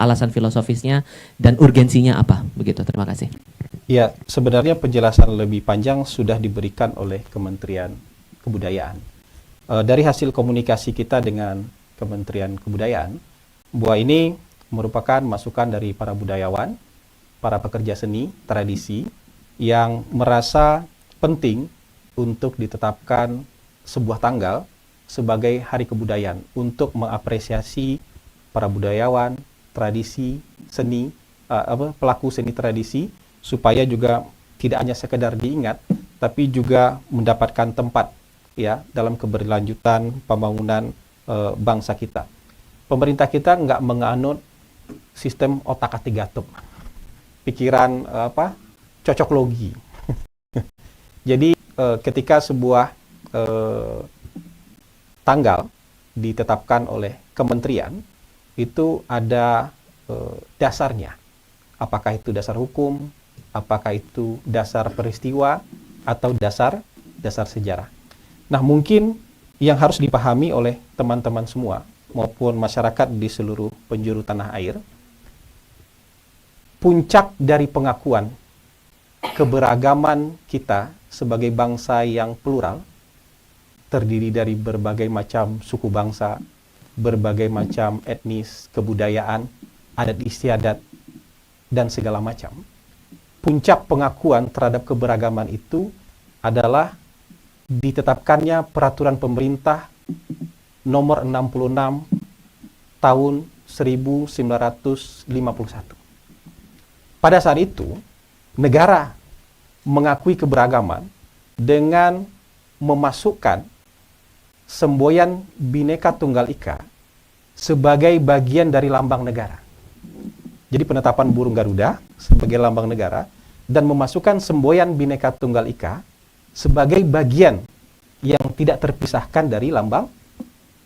alasan filosofisnya dan urgensinya apa? Begitu, terima kasih. Ya, sebenarnya penjelasan lebih panjang sudah diberikan oleh Kementerian Kebudayaan. Dari hasil komunikasi kita dengan Kementerian Kebudayaan, bahwa ini merupakan masukan dari para budayawan, para pekerja seni, tradisi, yang merasa penting untuk ditetapkan sebuah tanggal sebagai Hari Kebudayaan untuk mengapresiasi para budayawan, tradisi, seni, pelaku seni tradisi, supaya juga tidak hanya sekedar diingat, tapi juga mendapatkan tempat ya dalam keberlanjutan pembangunan bangsa kita. Pemerintah kita nggak menganut sistem otak-atik gatuk, pikiran cocok logi. Jadi ketika sebuah tanggal ditetapkan oleh kementerian, itu ada dasarnya. Apakah itu dasar hukum, apakah itu dasar peristiwa, atau dasar sejarah. Nah, mungkin yang harus dipahami oleh teman-teman semua maupun masyarakat di seluruh penjuru tanah air, puncak dari pengakuan keberagaman kita sebagai bangsa yang plural, terdiri dari berbagai macam suku bangsa, berbagai macam etnis, kebudayaan, adat istiadat, dan segala macam. Puncak pengakuan terhadap keberagaman itu adalah ditetapkannya peraturan pemerintah nomor 66 tahun 1951. Pada saat itu, negara mengakui keberagaman dengan memasukkan semboyan Bhinneka Tunggal Ika sebagai bagian dari lambang negara. Jadi penetapan burung Garuda sebagai lambang negara dan memasukkan semboyan Bhinneka Tunggal Ika sebagai bagian yang tidak terpisahkan dari lambang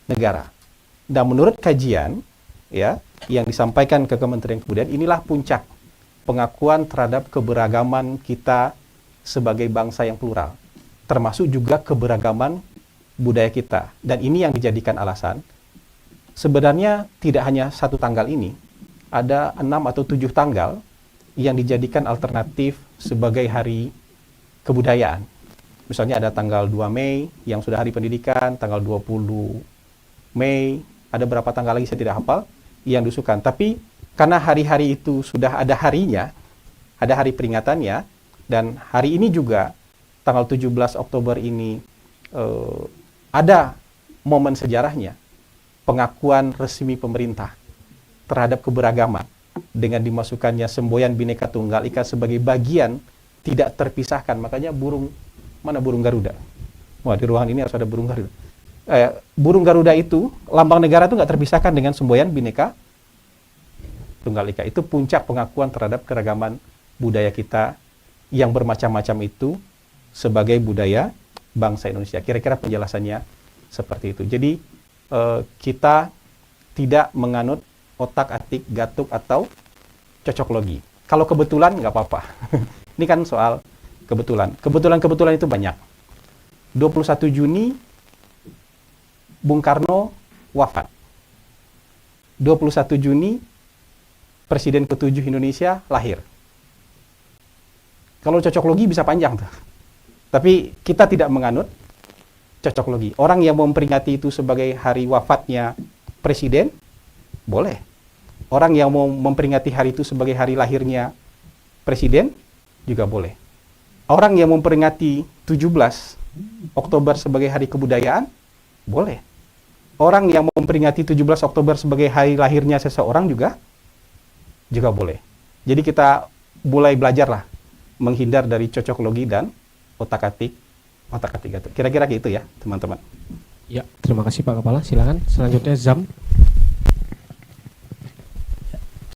negara. Dan menurut kajian ya yang disampaikan ke Kementerian Kebudayaan, inilah puncak pengakuan terhadap keberagaman kita sebagai bangsa yang plural, termasuk juga keberagaman budaya kita. Dan ini yang dijadikan alasan. Sebenarnya tidak hanya satu tanggal ini, ada 6 atau 7 tanggal yang dijadikan alternatif sebagai hari kebudayaan. Misalnya ada tanggal 2 Mei yang sudah hari pendidikan, tanggal 20 Mei, ada berapa tanggal lagi saya tidak hafal yang diusulkan. Tapi karena hari-hari itu sudah ada harinya, ada hari peringatannya, dan hari ini juga tanggal 17 Oktober ini ada momen sejarahnya, pengakuan resmi pemerintah terhadap keberagaman dengan dimasukkannya semboyan Bhinneka Tunggal Ika sebagai bagian tidak terpisahkan. Makanya mana burung Garuda? Wah, di ruangan ini harus ada burung Garuda. Burung Garuda itu, lambang negara itu nggak terpisahkan dengan semboyan Bhinneka Tunggal Ika. Itu puncak pengakuan terhadap keragaman budaya kita yang bermacam-macam itu sebagai budaya bangsa Indonesia. Kira-kira penjelasannya seperti itu. Jadi kita tidak menganut otak-atik gatuk atau cocok logi. Kalau kebetulan nggak apa-apa. Ini kan soal kebetulan. Kebetulan itu banyak. 21 Juni Bung Karno wafat. 21 Juni Presiden ke-7 Indonesia lahir. Kalau cocok logi bisa panjang tuh. Tapi kita tidak menganut cocok logi. Orang yang memperingati itu sebagai hari wafatnya presiden, boleh. Orang yang mau memperingati hari itu sebagai hari lahirnya presiden, juga boleh. Orang yang memperingati 17 Oktober sebagai hari kebudayaan, boleh. Orang yang memperingati 17 Oktober sebagai hari lahirnya seseorang juga boleh. Jadi kita mulai belajarlah menghindar dari cocok logi dan otak-atik gatuk. Kira-kira gitu ya, teman-teman. Ya, terima kasih Pak Kepala. Silakan selanjutnya Zam.